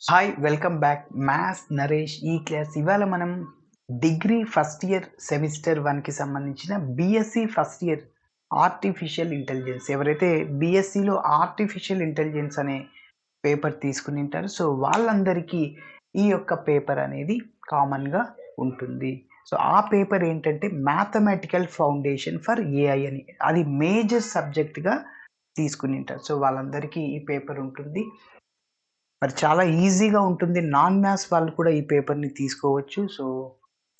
Hi! Welcome back. Maths Naresh ఈ class. ఇవాళ మనం డిగ్రీ ఫస్ట్ ఇయర్ సెమిస్టర్ 1కి సంబంధించిన BSc first year artificial intelligence ఎవరైతే బీఎస్సీలో ఆర్టిఫిషియల్ ఇంటెలిజెన్స్ అనే పేపర్ తీసుకుని ఉంటారో సో వాళ్ళందరికీ ఈ యొక్క పేపర్ అనేది కామన్‌గా ఉంటుంది. సో ఆ పేపర్ ఏంటంటే మ్యాథమెటికల్ ఫౌండేషన్ ఫర్ ఏఐ అని. అది మేజర్ సబ్జెక్ట్‌గా తీసుకుని ఉంటారు. సో వాళ్ళందరికీ ఈ పేపర్ ఉంటుంది. మరి చాలా ఈజీగా ఉంటుంది. నాన్ మ్యాథ్స్ వాళ్ళు కూడా ఈ పేపర్‌ని తీసుకోవచ్చు. సో,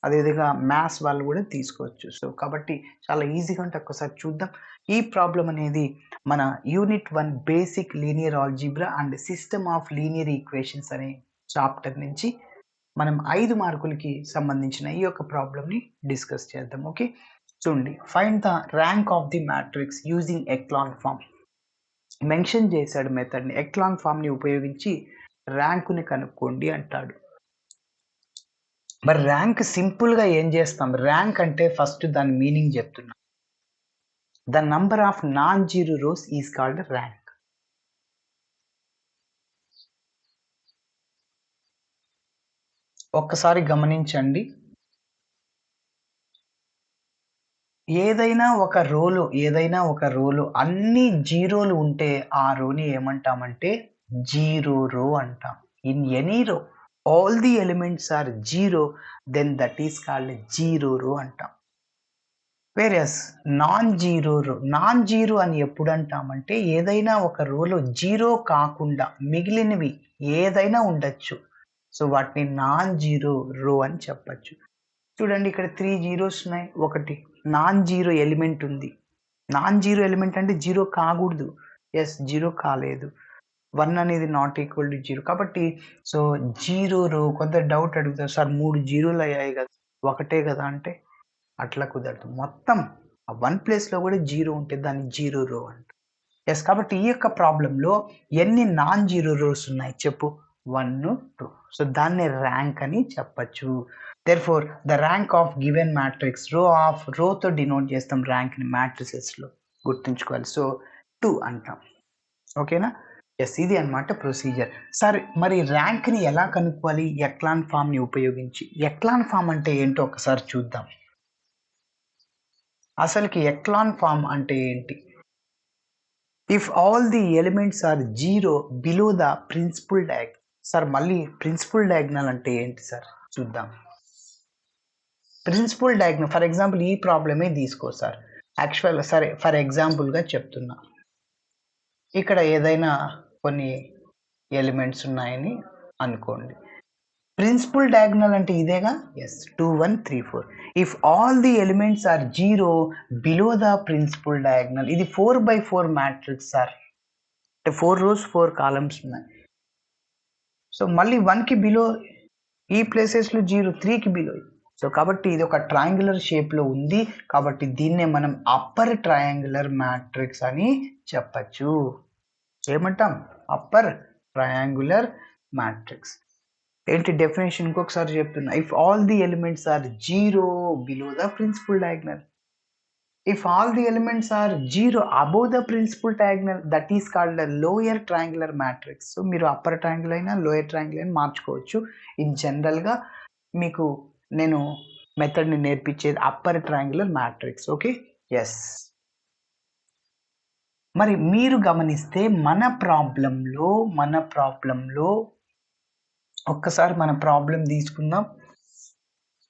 అదేవిధంగా మ్యాథ్స్ వాళ్ళు కూడా తీసుకోవచ్చు. సో, కాబట్టి చాలా ఈజీగా ఉంటే ఒక్కసారి చూద్దాం. ఈ ప్రాబ్లమ్ అనేది మన unit 1 basic linear algebra and system of linear equations అనే చాప్టర్ నుంచి మనం 5 మార్కులకి సంబంధించిన ఈ యొక్క ప్రాబ్లమ్‌ని డిస్కస్ చేద్దాం. ఓకే. చూడండి. Find the rank of the matrix using echelon form. Mention చేశాడు మెథడ్‌ని. ఎక్లాన్ ఫార్మ్‌ని ఉపయోగించి ర్యాంకుని కనుక్కోండి అంటాడు. మరి ర్యాంక్ సింపుల్‌గా ఏం చేస్తాం? ర్యాంక్ అంటే ఫస్ట్ దాని మీనింగ్ చెప్తున్నా. The number of non zero rose is called rank. ఒక్కసారి గమనించండి. ఏదైనా ఒక రోలో అన్ని జీరోలు ఉంటే ఆ రోని ఏమంటామంటే జీరో రో అంటాం. In any row all the elements are zero then that is called zero row అంటాం. వేరియస్ నాన్ జీరో అని ఎప్పుడు అంటామంటే ఏదైనా ఒక రోలో జీరో కాకుండా మిగిలినవి ఏదైనా ఉండొచ్చు. సో వాటిని నాన్ జీరో రో అని చెప్పచ్చు. చూడండి, ఇక్కడ 3 జీరోస్ ఉన్నాయి. ఒకటి నాన్ జీరో ఎలిమెంట్ ఉంది. నాన్ జీరో ఎలిమెంట్ అంటే జీరో కాకూడదు. ఎస్, జీరో కాలేదు. 1 అనేది నాట్ ఈక్వల్ టు జీరో. కాబట్టి సో జీరో రో. కొంత డౌట్ అడుగుతారు, సార్ 3 జీరోలు అయ్యాయి కదా, ఒకటే కదా అంటే అట్లా కుదరదు. మొత్తం ఆ 1 ప్లేస్‌లో కూడా జీరో ఉంటే దాన్ని జీరో రో అంటారు. యెస్, కాబట్టి ఈ యొక్క ప్రాబ్లమ్‌లో ఎన్ని నాన్ జీరో రోస్ ఉన్నాయి చెప్పు? 1, 2. సో దాన్ని ర్యాంక్ అని చెప్పొచ్చు. Therefore the rank of given matrix రోతో డినోట్ చేస్తాం ర్యాంక్‌ని మ్యాట్రిసెస్‌లో గుర్తుంచుకోవాలి. సో 2 అంటాం. ఓకేనా? యెస్, ఇది అన్నమాట ప్రొసీజర్. సరే, మరి ర్యాంక్‌ని ఎలా కనుక్కోవాలి? ఎక్లాన్ ఫార్మ్‌ని ఉపయోగించి. ఎక్లాన్ ఫార్మ్ అంటే ఏంటో ఒకసారి చూద్దాం. అసలుకి ఎక్లాన్ ఫార్మ్ అంటే ఏంటి? If all the elements are zero below the principal diagonal. Sir మళ్ళీ ప్రిన్సిపల్ డయాగ్నల్ అంటే ఏంటి సార్ చూద్దాం. ప్రిన్సిపల్ డయాగ్నల్ ఫర్ ఎగ్జాంపుల్ ఈ ప్రాబ్లమే తీసుకో సార్. యాక్చువల్ సరే ఫర్ ఎగ్జాంపుల్గా చెప్తున్నా. ఇక్కడ ఏదైనా కొన్ని ఎలిమెంట్స్ ఉన్నాయని అనుకోండి. ప్రిన్సిపల్ డయాగ్నల్ అంటే ఇదేగా. Yes, 2, 1, 3, 4. If all the elements are zero below the principal diagonal. ఇది 4/4 మ్యాట్రిక్స్ సార్. అంటే 4 రోస్ 4 కాలమ్స్ ఉన్నాయి. సో మళ్ళీ 1కి బిలో ఈ ప్లేసెస్లో జీరో, 3కి బిలో. సో కాబట్టి ఇది ఒక ట్రయాంగులర్ షేప్లో ఉంది. కాబట్టి దీన్నే మనం అప్పర్ ట్రయాంగులర్ మ్యాట్రిక్స్ అని చెప్పచ్చు. ఏమంటాం? Upper triangular matrix. ఏంటి డెఫినేషన్ ఇంకొకసారి చెప్తున్నా. If all the elements are zero below the principal diagonal. If all the elements are zero above the principal diagonal, that is called lower triangular matrix. So మీరు upper triangle అయినా lower triangle అయినా మార్చుకోవచ్చు. In జనరల్గా మీకు నేను మెథడ్ని నేర్పించేది upper triangular matrix. Okay. Yes, మరి మీరు గమనిస్తే మన ప్రాబ్లంలో ఒక్కసారి మన ప్రాబ్లం తీసుకుందాం.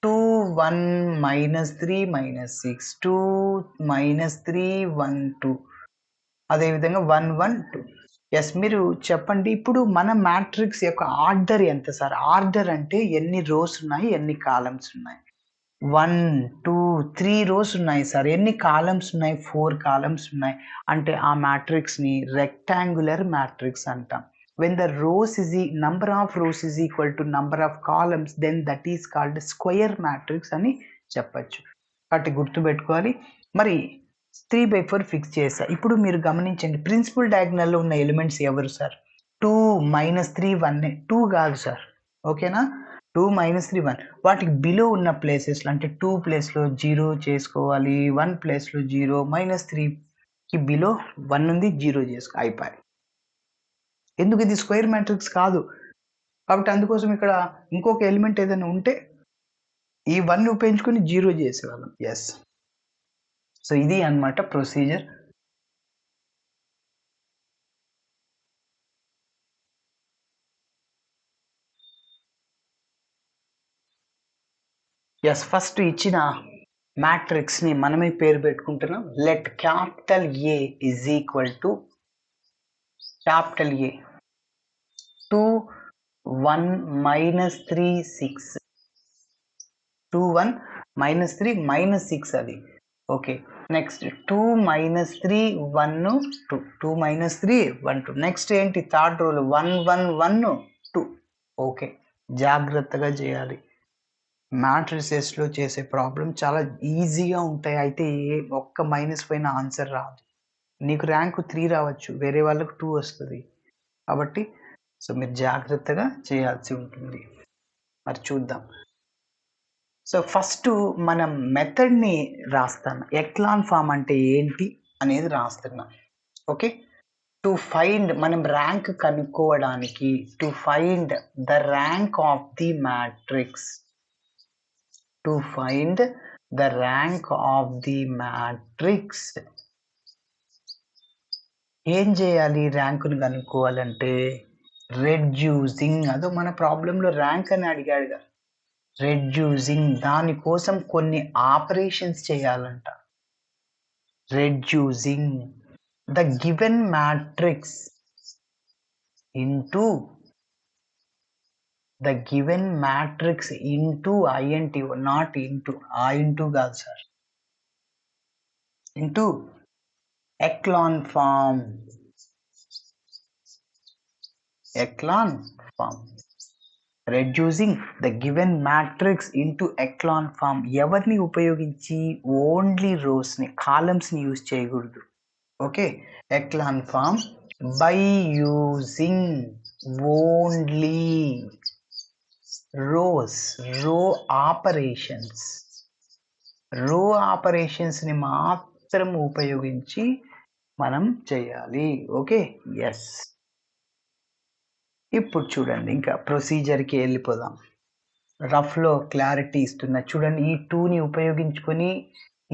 2, 1, -3, -6, 2, -3, 1, 2. అదేవిధంగా 1, 1, 2. ఎస్, మీరు చెప్పండి. ఇప్పుడు మన మ్యాట్రిక్స్ యొక్క ఆర్డర్ ఎంత సార్? ఆర్డర్ అంటే ఎన్ని రోస్ ఉన్నాయి, ఎన్ని కాలమ్స్ ఉన్నాయి? 1, 2, 3 రోస్ ఉన్నాయి సార్. ఎన్ని కాలమ్స్ ఉన్నాయి? 4 కాలమ్స్ ఉన్నాయి. అంటే ఆ మ్యాట్రిక్స్‌ని రెక్టాంగులర్ మ్యాట్రిక్స్ అంటాం. When the number of rows is equal to number of columns, then that is called square matrix అని చెప్పొచ్చు. కాబట్టి గుర్తుపెట్టుకోవాలి. మరి 3/4 ఫిక్స్ చేసా. ఇప్పుడు మీరు గమనించండి, ప్రిన్సిపల్ డయాగ్నల్లో ఉన్న ఎలిమెంట్స్ ఎవరు సార్? 2, -3, 1. 2 కాదు సార్. ఓకేనా? 2, -3, 1. వాటికి బిలో ఉన్న ప్లేసెస్‌లో అంటే 2 ప్లేస్‌లో 0 చేసుకోవాలి. 1 ప్లేస్‌లో 0, -3కి బిలో 1 ఉంది, 0 చేసుకో అయిపాయ్. ఎందుకు ఇది స్క్వేర్ మ్యాట్రిక్స్ కాదు. కాబట్టి అందుకోసం ఇక్కడ ఇంకొక ఎలిమెంట్ ఏదైనా ఉంటే ఈ 1 ఉపయోగించుకొని 0 చేసేవాళ్ళం. యెస్. సో ఇది అన్నమాట ప్రొసీజర్. యెస్. ఫస్ట్ ఇచ్చిన మ్యాట్రిక్స్‌ని మనమే పేరు పెట్టుకుంటున్నాం. Let capital A is equal to capital A 2 1 -3 6 2 1 -3 -6 అది. ఓకే. నెక్స్ట్ 2 -3 1 2 2 -3 1 2. నెక్స్ట్ ఏంటి థర్డ్ రూల్ 1 1 1 2. ఓకే. జాగ్రత్తగా చేయాలి. మ్యాట్రిసెస్‌లో చేసే ప్రాబ్లమ్ చాలా ఈజీగా ఉంటాయి. అయితే ఒక్క మైనస్ పైన ఆన్సర్ రాదు. నీకు ర్యాంకు 3 రావచ్చు. వేరే వాళ్ళకు 2 వస్తది. కాబట్టి సో మీరు జాగ్రత్తగా చేయాల్సి ఉంటుంది. మరి చూద్దాం. సో ఫస్ట్ మనం మెథడ్‌ని రాస్తాను. ఎక్లాన్ ఫార్మ్ అంటే ఏంటి అనేది రాస్తున్నాం. ఓకే. టు ఫైండ్ మనం ర్యాంక్ కనుక్కోవడానికి to find the rank of the matrix. To find the rank of the matrix. ఏం చేయాలి ర్యాంకును కనుక్కోవాలంటే? రెడ్యూసింగ్. అదో మన ప్రాబ్లంలో ర్యాంక్ అని అడిగాడుగా. రెడ్యూసింగ్ దానికోసం కొన్ని ఆపరేషన్స్ చేయాలంట. Reducing the given matrix into the given matrix into INT, not into, ఆ ఇంటూ కాదు సార్, into echelon form. Echelon form. Reducing the given matrix into echelon form. ఎవరిని ఉపయోగించి? ఓన్లీ రోస్ని, కాలమ్స్ని యూజ్ చేయకూడదు. Okay. Echelon form by using only rows, row operations. Row ఆపరేషన్స్ని మాత్రం ఉపయోగించి మనం చేయాలి. ఓకే. ఎస్. ఇప్పుడు చూడండి, ఇంకా ప్రొసీజర్కి వెళ్ళిపోదాం. రఫ్లో క్లారిటీ ఇస్తున్నా చూడండి. ఈ 2ని ఉపయోగించుకొని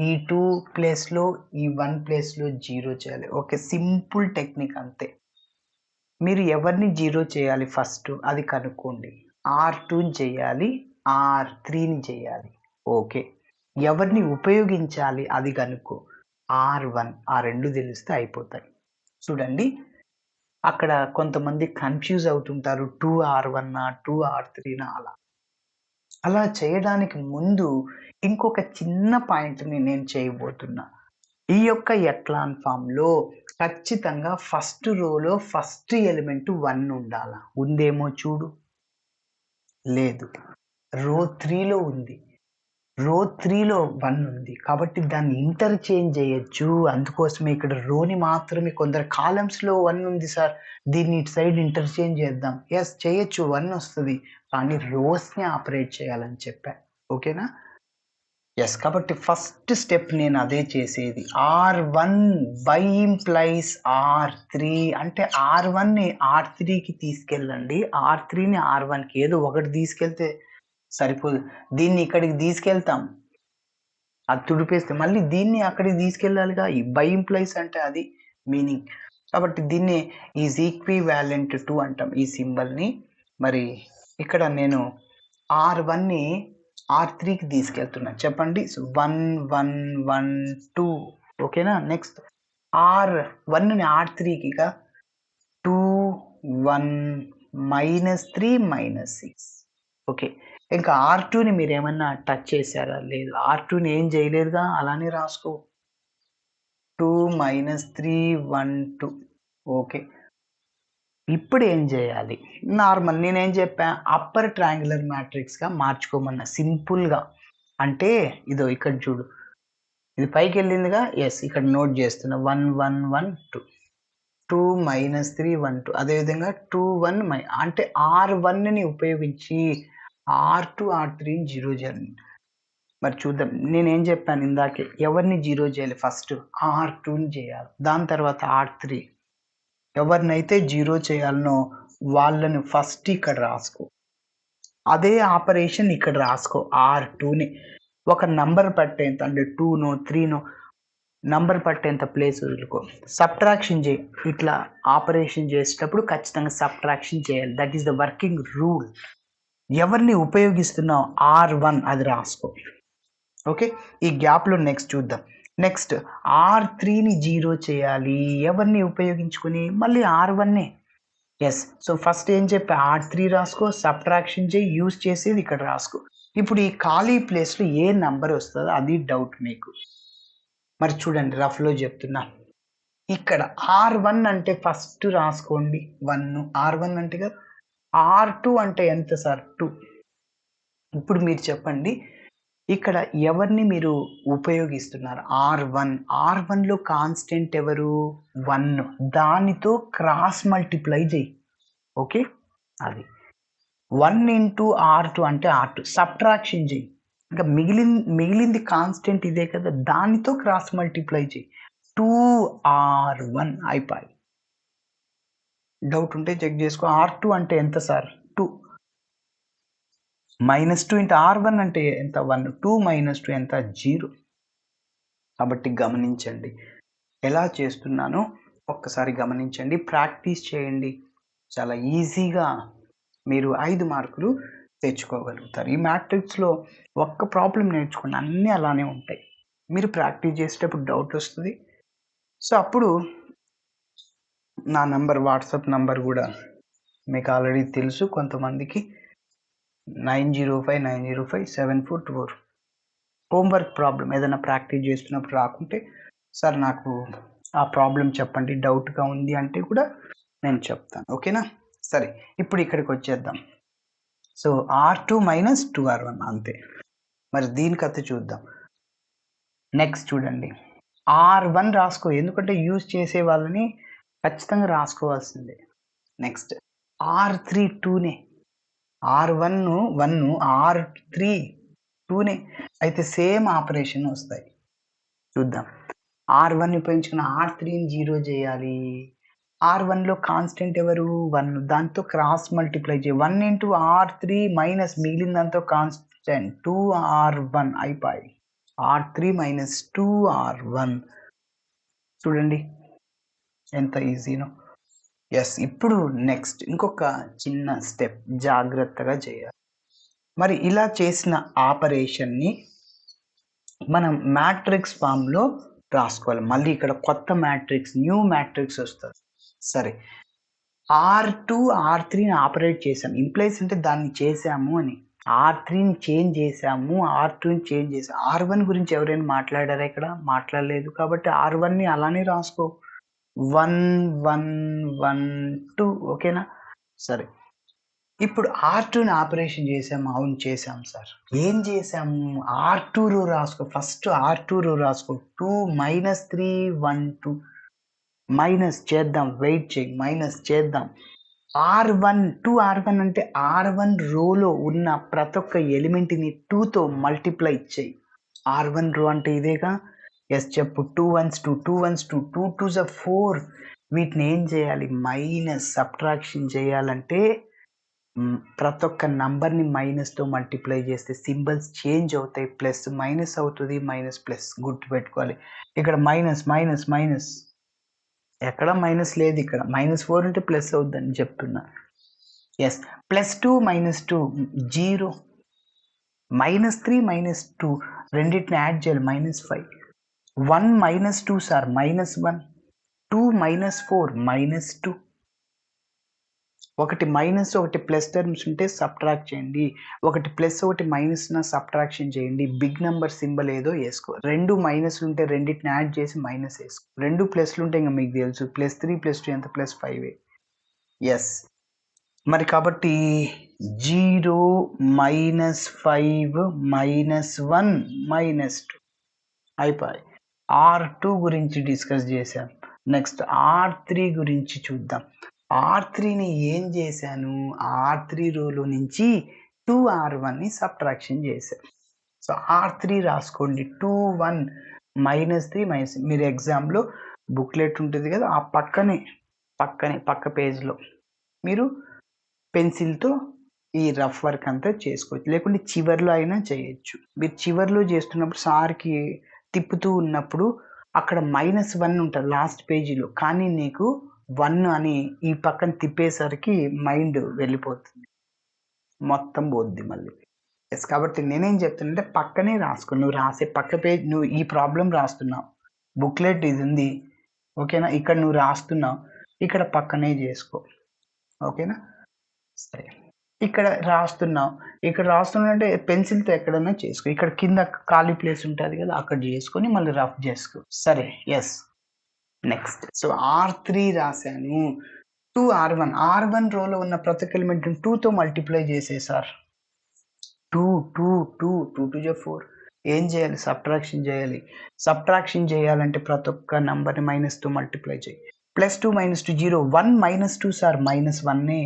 ఈ 2 ప్లేస్లో ఈ 1 ప్లేస్లో 0 చేయాలి. ఓకే. సింపుల్ టెక్నిక్ అంతే. మీరు ఎవరిని 0 చేయాలి ఫస్ట్ అది కనుక్కోండి. R2ని చేయాలి, R3ని చేయాలి. ఓకే. ఎవరిని ఉపయోగించాలి అది కనుక్కో. R1, ఆ రెండు తెలిస్తే అయిపోతాయి. చూడండి, అక్కడ కొంతమంది కన్ఫ్యూజ్ అవుతుంటారు. 2R1 2R3 అలా చేయడానికి ముందు ఇంకొక చిన్న పాయింట్ని నేను చేయబోతున్నా. ఈ యొక్క ఎక్లాన్ ఫామ్లో ఖచ్చితంగా ఫస్ట్ రోలో ఫస్ట్ ఎలిమెంట్ 1 ఉండాలా? ఉందేమో చూడు. లేదు. రో 3లో ఉంది. రో 3లో 1 ఉంది. కాబట్టి దాన్ని ఇంటర్చేంజ్ చేయొచ్చు. అందుకోసమే ఇక్కడ రోని మాత్రమే, కొందరు కాలమ్స్లో 1 ఉంది సార్, దీన్ని ఇటు సైడ్ ఇంటర్చేంజ్ చేద్దాం. ఎస్ చేయొచ్చు, 1 వస్తుంది. కానీ రోస్ని ఆపరేట్ చేయాలని చెప్పా. ఓకేనా? ఎస్. కాబట్టి ఫస్ట్ స్టెప్ నేను అదే చేసేది. R1 బై ఇంప్లైస్ R3 అంటే R1ని R3కి తీసుకెళ్ళండి, R3ని R1కి. ఏదో ఒకటి తీసుకెళ్తే సరిపోదు. దీన్ని ఇక్కడికి తీసుకెళ్తాం, అది తుడిపేస్తే మళ్ళీ దీన్ని అక్కడికి తీసుకెళ్ళాలిగా. ఈ బై ఇంప్లైస్ అంటే అది మీనింగ్. కాబట్టి దీన్ని ఈజ్ ఈక్వివాలెంట్ టు అంటాం ఈ సింబల్ని. మరి ఇక్కడ నేను R1ని R3కి తీసుకెళ్తున్నా. చెప్పండి. 1 1 1 2. ఓకేనా? నెక్స్ట్ R1ని R3కి 2 1 -3 -6. ఓకే. ఇంకా R2ని మీరు ఏమన్నా టచ్ చేశారా? లేదు. R2ని ఏం చేయలేదుగా, అలానే రాసుకో. 2 -3 1 2. ఓకే. ఇప్పుడు ఏం చేయాలి? నార్మల్ నేనేం చెప్పా, అప్పర్ ట్రయాంగులర్ మ్యాట్రిక్స్గా మార్చుకోమన్నా సింపుల్గా. అంటే ఇదో ఇక్కడ చూడు, ఇది పైకి వెళ్ళిందిగా. ఎస్, ఇక్కడ నోట్ చేస్తున్నా. 1 1 1 2 2 -3 1 2. అదేవిధంగా 2 1 అంటే R1ని ఉపయోగించి R2 R3ని 0 చేయాలి. మరి చూద్దాం. నేనేం చెప్పాను ఇందాకే, ఎవరిని 0 చేయాలి? ఫస్ట్ R2ని చేయాలి, దాని తర్వాత R3. ఎవరినైతే 0 చేయాలనో వాళ్ళను ఫస్ట్ ఇక్కడ రాసుకో. అదే ఆపరేషన్ ఇక్కడ రాసుకో. R2ని ఒక నంబర్ పట్టేంత అంటే 2నో 3నో నంబర్ పట్టేంత ప్లేస్ వదులుకో. సబ్ట్రాక్షన్ చేయి. ఇట్లా ఆపరేషన్ చేసేటప్పుడు ఖచ్చితంగా సబ్ట్రాక్షన్ చేయాలి. That is the working rule. ఎవరిని ఉపయోగిస్తున్నావు? R1 అది రాసుకో. ఓకే, ఈ గ్యాప్లో నెక్స్ట్ చూద్దాం. నెక్స్ట్ R3ని 0 చేయాలి. ఎవరిని ఉపయోగించుకుని? మళ్ళీ R1నే. ఎస్, సో ఫస్ట్ ఏం చెప్పా? R3 రాసుకో, సబ్ట్రాక్షన్ చేయి, యూజ్ చేసేది ఇక్కడ రాసుకో. ఇప్పుడు ఈ ఖాళీ ప్లేస్లో ఏ నంబర్ వస్తుందో అది డౌట్ మీకు. మరి చూడండి, రఫ్లో చెప్తున్నా. ఇక్కడ R1 అంటే ఫస్ట్ రాసుకోండి 1. R1 అంటే కదా. R2 అంటే ఎంత సార్? 2. ఇప్పుడు మీరు చెప్పండి, ఇక్కడ ఎవరిని మీరు ఉపయోగిస్తున్నారు? R1లో కాన్స్టెంట్ ఎవరు? 1. దానితో క్రాస్ మల్టిప్లై చేయి. ఓకే, అది 1 ఇంటూ R2 అంటే R2. సబ్ట్రాక్షన్ చేయి. ఇంకా మిగిలింది కాన్స్టెంట్ ఇదే కదా, దానితో క్రాస్ మల్టిప్లై చేయి. 2R1 అయిపోయి. డౌట్ ఉంటే చెక్ చేసుకో. R2 అంటే ఎంత సార్? 2. -2 ఇంటూ R1 అంటే ఎంత? 1. 2 - 2 ఎంత? 0. కాబట్టి గమనించండి ఎలా చేస్తున్నానో ఒక్కసారి గమనించండి, ప్రాక్టీస్ చేయండి. చాలా ఈజీగా మీరు 5 మార్కులు తెచ్చుకోగలుగుతారు. ఈ మ్యాట్రిక్స్లో ఒక్క ప్రాబ్లం నేర్చుకుని అన్నీ అలానే ఉంటాయి. మీరు ప్రాక్టీస్ చేసేటప్పుడు డౌట్ వస్తుంది. సో అప్పుడు నా నంబర్, వాట్సాప్ నంబర్ కూడా మీకు ఆల్రెడీ తెలుసు కొంతమందికి, 9059057424. హోంవర్క్ ప్రాబ్లం ఏదైనా ప్రాక్టీస్ చేస్తున్నప్పుడు రాకుంటే, సార్ నాకు ఆ ప్రాబ్లం చెప్పండి, డౌట్గా ఉంది అంటే కూడా నేను చెప్తాను. ఓకేనా? సరే, ఇప్పుడు ఇక్కడికి వచ్చేద్దాం. సో R2 - 2R1 అంతే. మరి దీని కథ చూద్దాం. నెక్స్ట్ చూడండి, R1 రాసుకో, ఎందుకంటే యూజ్ చేసే వాళ్ళని ఖచ్చితంగా రాసుకోవాల్సిందే. Next R3 2నే. R1 1, R3 2నే. అయితే సేమ్ ఆపరేషన్ వస్తాయి. చూద్దాం. R1 ఉపయోగించుకున్న R3ని 0 చేయాలి. R1లో కాన్స్టెంట్ ఎవరు? 1. దాంతో క్రాస్ మల్టిప్లై చేయి. 1 into R3 minus మిగిలిందంతో constant 2R1 అయిపోయి. R3 - 2R1 చూడండి ఎంత ఈజీనో. ఎస్, ఇప్పుడు నెక్స్ట్ ఇంకొక చిన్న స్టెప్ జాగ్రత్తగా చేయాలి. మరి ఇలా చేసిన ఆపరేషన్ని మనం మ్యాట్రిక్స్ ఫామ్లో రాసుకోవాలి. మళ్ళీ ఇక్కడ కొత్త మ్యాట్రిక్స్, న్యూ మ్యాట్రిక్స్ వస్తుంది. సరే, R2 R3ని ఆపరేట్ చేసాం. ఇంప్లైస్ అంటే దాన్ని చేసాము అని. R3ని చేంజ్ చేసాము, R2ని చేంజ్ చేసాము. R1 గురించి ఎవరైనా మాట్లాడారా ఇక్కడ? మాట్లాడలేదు. కాబట్టి R1ని అలానే రాసుకో. 1 1 1 2. ఓకేనా? సరే, ఇప్పుడు R2ని ఆపరేషన్ చేసాము. అవును చేసాం సార్. ఏం చేసాము? R2 రో రాసుకో. ఫస్ట్ R2 రో రాసుకో. 2 - 3 1 2. మైనస్ చేద్దాం, వెయిట్ చేయి, మైనస్ చేద్దాం. R1 2R1 అంటే R1 రోలో ఉన్న ప్రతి ఒక్క ఎలిమెంట్ని 2తో మల్టిప్లై చేయి. R1 రో అంటే ఇదేగా. ఎస్ చెప్పు. 2 1s 2, 2 1s 2, 2 2s 4. వీటిని ఏం చేయాలి? మైనస్ సబ్ట్రాక్షన్ చేయాలంటే ప్రతి ఒక్క నంబర్ని మైనస్తో మల్టిప్లై చేస్తే సింబల్స్ చేంజ్ అవుతాయి. ప్లస్ మైనస్ అవుతుంది, మైనస్ ప్లస్. గుర్తుపెట్టుకోవాలి. ఇక్కడ మైనస్ మైనస్ మైనస్, ఎక్కడ మైనస్ లేదు. ఇక్కడ -4 ఉంటే ప్లస్ అవుద్దని చెప్తున్నా. ఎస్, +2 - 2 0. -3 - 2 రెండింటిని యాడ్ చేయాలి, -5. 1 - 2 సార్ -1. 2 - 4 -2. ఒకటి మైనస్ ఒకటి ప్లస్ టర్మ్స్ ఉంటే సబ్ట్రాక్ట్ చేయండి. ఒకటి ప్లస్ ఒకటి మైనస్ సబ్ట్రాక్షన్ చేయండి. బిగ్ నెంబర్ సింబల్ ఏదో వేసుకో. 2 మైనస్లు ఉంటే రెండింటిని యాడ్ చేసి మైనస్ వేసుకో. 2 ప్లస్లు ఉంటే ఇంకా మీకు తెలుసు. +3 + 2 ఎంత? +5. ఎస్, మరి కాబట్టి 0 -5 -1 -2 అయిపోయి. R2 గురించి డిస్కస్ చేశాం. నెక్స్ట్ R3 గురించి చూద్దాం. R3ని ఏం చేశాను? R3 రోలో నుంచి 2R1ని సబ్ట్రాక్షన్ చేశాను. సో R3 రాసుకోండి. 2 1 -3 మీరు ఎగ్జామ్లో బుక్లెట్ ఉంటుంది కదా, ఆ పక్క పేజ్లో మీరు పెన్సిల్‌తో ఈ రఫ్ వర్క్ అంతా చేసుకోవచ్చు. లేకుంటే చివర్లో అయినా చేయొచ్చు. మీరు చివర్లో చేస్తున్నప్పుడు సార్‌కి తిప్పుతూ ఉన్నప్పుడు అక్కడ -1 ఉంటది లాస్ట్ పేజీలో. కానీ నీకు 1 అని ఈ పక్కన తిప్పేసరికి మైండ్ వెళ్ళిపోతుంది. మొత్తం పోద్ది మళ్ళీ. యెస్. కాబట్టి నేనేం చెప్తానంటే పక్కనే రాసుకో. నువ్వు రాసే పక్క పేజ్ నువ్వు ఈ ప్రాబ్లమ్ రాస్తున్నావు. బుక్‌లెట్ ఇదుంది. ఓకేనా? ఇక్కడ నువ్వు రాస్తున్నావు. ఇక్కడ పక్కనే జేసుకో. ఓకేనా? సరే. ఇక్కడ రాస్తున్నావు. ఇక్కడ రాస్తున్నావంటే పెన్సిల్‌తో ఎక్కడన్నా చేసుకో. ఇక్కడ కింద ఖాళీ ప్లేస్ ఉంటది గదా! అక్కడ జేసుకొని మళ్ళీ రఫ్ జేసుకో. సరే. యెస్. నెక్స్ట్. సో, R3 రాసాను. 2 R1. R1 రోలో ఉన్న ప్రతి ఒక్క ఎలిమెంట్‌ని 2తో మల్టిప్లై చేసేయి సార్. 2, 2, 2, 2 2 జా 4. ఏం చేయాలి? సబ్ట్రాక్షన్ చేయాలి. సబ్ట్రాక్షన్ చేయాలంటే ప్రతి ఒక్క నంబర్‌ని -తో మల్టిప్లై చేయి. +2 - 2 0. 1 - 2 సార్ -1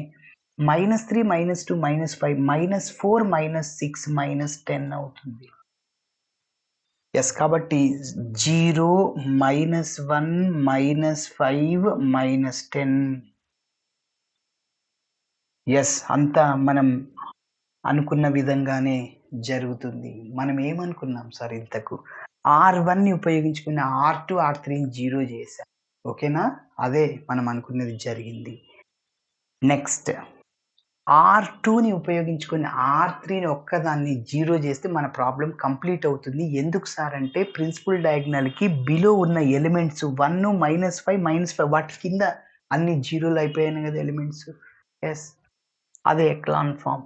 -3 -2 -5 -4 -6 -10 అవుతుంది. యెస్. కాబట్టి 0 -1 -5 -10. యెస్. అంతా మనం అనుకున్న విధంగానే జరుగుతుంది. మనం ఏమనుకున్నాం సార్ ఇంతకు? R1ని ఉపయోగించుకుని R2, R3ని 0 చేశాం. ఓకేనా? అదే మనం అనుకున్నది జరిగింది. నెక్స్ట్ R2ని ఉపయోగించుకొని R3ని ఒక్కదాన్ని 0 చేస్తే మన ప్రాబ్లమ్ కంప్లీట్ అవుతుంది. ఎందుకు సార్ అంటే ప్రిన్సిపల్ డయాగ్నల్‌కి బిలో ఉన్న ఎలిమెంట్స్ 1, -5, -5 వాటి కింద అన్ని జీరోలు అయిపోయాయి కదా ఎలిమెంట్స్. యెస్. అదే ఎక్లాన్ ఫార్మ్.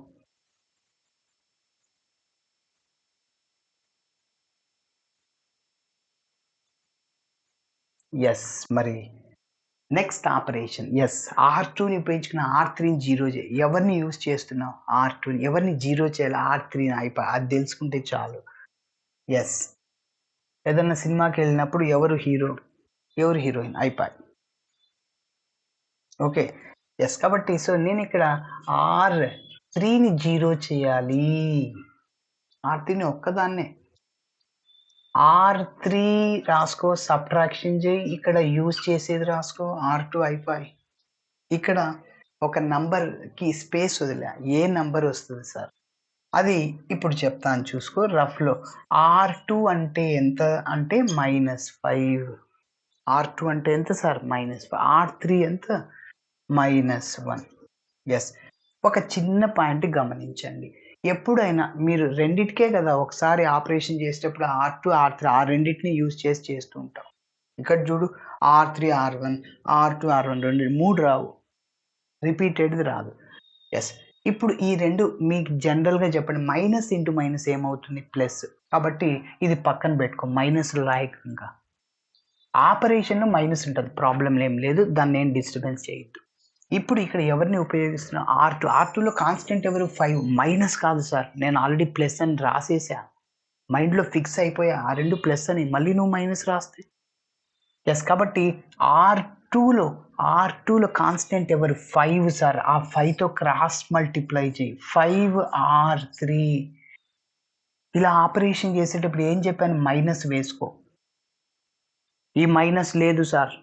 యెస్. మరి నెక్స్ట్ ఆపరేషన్. యెస్. R2ని ఉపయోగించుకుని R3ని 0 చేయి. ఎవరిని యూజ్ చేస్తున్నావు? R2ని. ఎవరిని 0 చేయాలి? R3ని అది తెలుసుకుంటే చాలు. యెస్. ఏదన్నా సినిమాకెళ్ళినప్పుడు ఎవరు హీరో? ఎవరు హీరోయిన్? అయిపాయి. ఓకే. యెస్. కాబట్టి నేనిక్కడ R3ని 0 చేయాలి. R3ని ఒక్కదాన్నే. R3 రాసుకో, సబ్ట్రాక్షన్ చేయి. ఇక్కడ యూజ్ చేసేది రాసుకో. R2 అయిపాయి. ఇక్కడ ఒక నంబర్‌కి స్పేస్ వదిలా. ఏ నంబర్ వస్తది సార్? అది ఇప్పుడు చెప్తాను చూసుకో రఫ్‌లో. R2 అంటే ఎంత అంటే -5. R2 అంటే ఎంత సార్? -5. R3 ఎంత? -1. యెస్. ఒక చిన్న పాయింట్ గమనించండి. ఎప్పుడైనా మీరు రెండిటికే కదా ఒకసారి ఆపరేషన్ చేసేటప్పుడు R2, R3 ఆ రెండిటిని యూజ్ చేసి చేస్తూ ఉంటాం. ఇక్కడ చూడు R3, R1, R2, R1 3 రావు. రిపీటెడ్‌ది రాదు. యెస్. ఇప్పుడు ఈ 2 మీకు జనరల్‌గా చెప్పండి. మైనస్ ఇంటూ మైనస్ ఏమవుతుంది? ప్లస్. కాబట్టి ఇది పక్కన పెట్టుకో. మైనస్ రాయకు ఇంకా. ఆపరేషన్‌లో మైనస్ ఉంటది. ప్రాబ్లమ్ ఏం లేదు. దాన్నేం డిస్టర్బెన్స్ చేయొద్దు. ఇప్పుడు ఇక్కడ ఎవరిని ఉపయోగిస్తున్నా? R2. R2లో కాన్స్టెంట్ ఎవరు? 5. మైనస్ కాదు సార్. నేను ఆల్రెడీ ప్లస్ అని రాసేసా. మైండ్‌లో ఫిక్స్ అయిపోయా. ఆ 2 ప్లస్ అని. మళ్ళీ నువ్వు మైనస్ రాస్తే యెస్. కాబట్టి R2లో కాన్స్టెంట్ ఎవరు? 5 సార్. ఆ 5తో క్రాస్ మల్టిప్లై చెయ్యి. 5 R3 ఇలా ఆపరేషన్ చేసేటప్పుడు ఏం చెప్పాను? మైనస్ వేసుకో. ఈ మైనస్ లేదు సార్.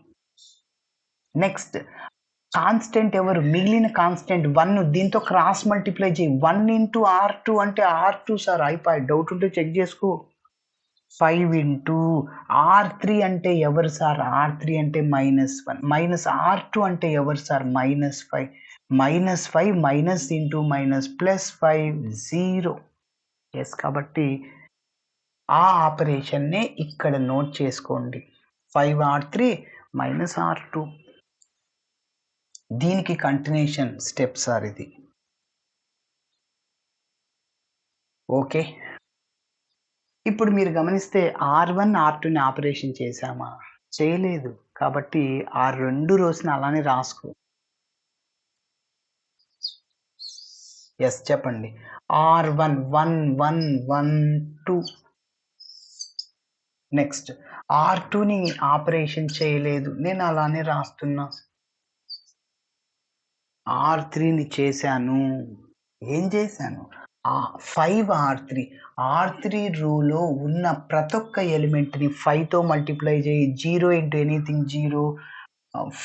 నెక్స్ట్ కాన్స్టెంట్ ఎవరు? మిగిలిన కాన్స్టెంట్ 1 దీంతో క్రాస్ మల్టిప్లై చెయ్యి. 1 ఇంటూ R2 అంటే R2 సార్ అయిపాయి. డౌట్ ఉంటే చెక్ చేసుకో. 5 ఇంటూ R3 అంటే ఎవరు సార్? R3 అంటే -1. మైనస్ R2 అంటే ఎవరు sir? -5. -5 minus into minus +5 0. Yes. కాబట్టి ఆ ఆపరేషన్‌నే ఇక్కడ నోట్ చేసుకోండి. 5R3 -R2. దీనికి కంటిన్యూషన్ స్టెప్ సార్ ఇది. ఓకే. ఇప్పుడు మీరు గమనిస్తే R1, R2ని ఆపరేషన్ చేశామా? చేయలేదు. కాబట్టి ఆ 2 రోస్‌ని అలానే రాసుకో. యెస్. చెప్పండి. R1 1 1 1 2 నెక్స్ట్ R2ని ఆపరేషన్ చేయలేదు. నేను అలానే రాస్తున్నా. R3ని చేశాను. ఏం చేశాను? 5 R3 రూలో ఉన్న ప్రతొక్క ఎలిమెంట్‌ని 5తో మల్టిప్లై చేయి. 0 into anything 0.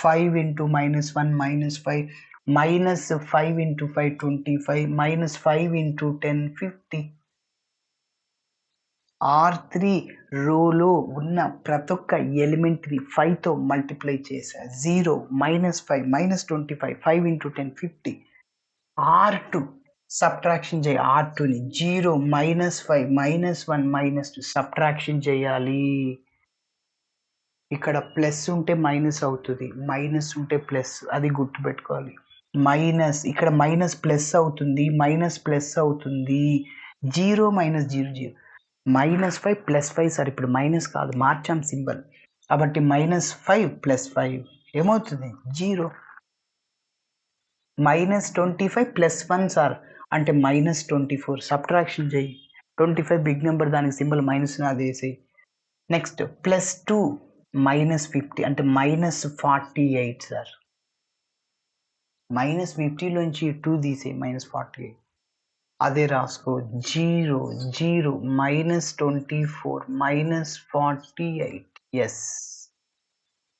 5 into -1 -5 -5 into 5 25, -5 into 10 50. R3 రోలో ఉన్న ప్రతి ఒక్క ఎలిమెంట్‌ని 5తో మల్టిప్లై చేశా. 0, -5, -25, 5 into 10 50. R2 సబ్ట్రాక్షన్ చేయి R2ని 0, -5, -1, -2 సబ్ట్రాక్షన్ చేయాలి. ఇక్కడ ప్లస్ ఉంటే మైనస్ అవుతుంది. మైనస్ ఉంటే ప్లస్, అది గుర్తుపెట్టుకోవాలి. ఇక్కడ మైనస్ ప్లస్ అవుతుంది. మైనస్ ప్లస్ అవుతుంది. 0 - 0 0. -5 +5 సార్ ఇప్పుడు మైనస్ కాదు మార్చాం సింబల్. కాబట్టి -5 + 5 ఏమవుతుంది 0. -25 + 1 సార్ అంటే -24 సబ్ట్రాక్షన్ చేయి. 25 బిగ్ నెంబర్ దానికి సింబల్ మైనస్ అదేసేయి. నెక్స్ట్ +2 -50 అంటే -48 సార్. -50 లోంచి 2 తీసేయి -48. అదే రాసుకో 0 0 -24 -48. ఎస్,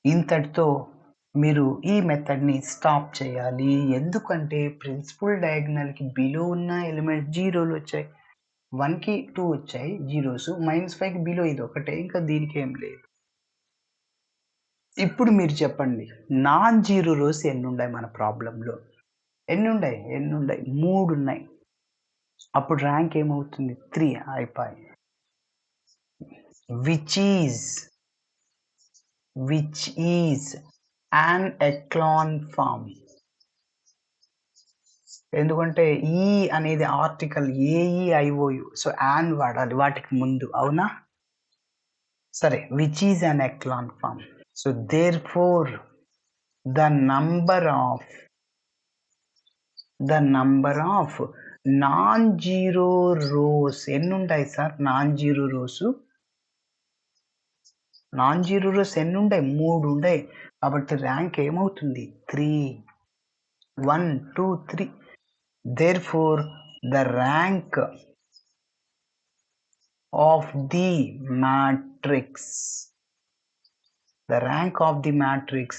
ఇంతటితో మీరు ఈ మెథడ్ని స్టాప్ చేయాలి. ఎందుకంటే ప్రిన్సిపల్ డయాగ్నల్కి బిలో ఉన్న ఎలిమెంట్ జీరోలు వచ్చాయి. 1కి 2 వచ్చాయి జీరోస్, -5కి బిలో ఇది ఒకటే, ఇంకా దీనికి ఏం లేదు. ఇప్పుడు మీరు చెప్పండి, నాన్ జీరో రోస్ ఎన్ని ఉన్నాయి మన ప్రాబ్లంలో? ఎన్ని ఉన్నాయి? 3 ఉన్నాయి. అప్పుడు ర్యాంక్ ఏమవుతుంది? 3 అయిపోయి. Which is an echelon form. ఎందుకంటే ఈ అనేది ఆర్టికల్ AEIOU, సో యాన్ వాడాలి వాటికి ముందు, అవునా? సరే, which is an echelon form. So therefore the number of non-zero rows ఎన్ని ఉంటాయి సార్? non-zero rows ఎన్ని ఉంటాయి? 3 ఉంటాయి. కాబట్టి ర్యాంక్ ఏమవుతుంది? 3. 1 2 3. therefore the rank of the matrix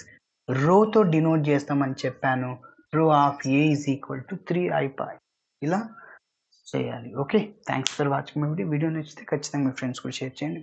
రోతో డినోట్ చేస్తామని చెప్పాను. రో ఆఫ్ A = 3 అయిపోయి. ఇలా చేయాలి. Okay, thanks for watching my video. Video నచ్చితే ఖచ్చితంగా మీ ఫ్రెండ్స్ కూడా షేర్ చేయండి.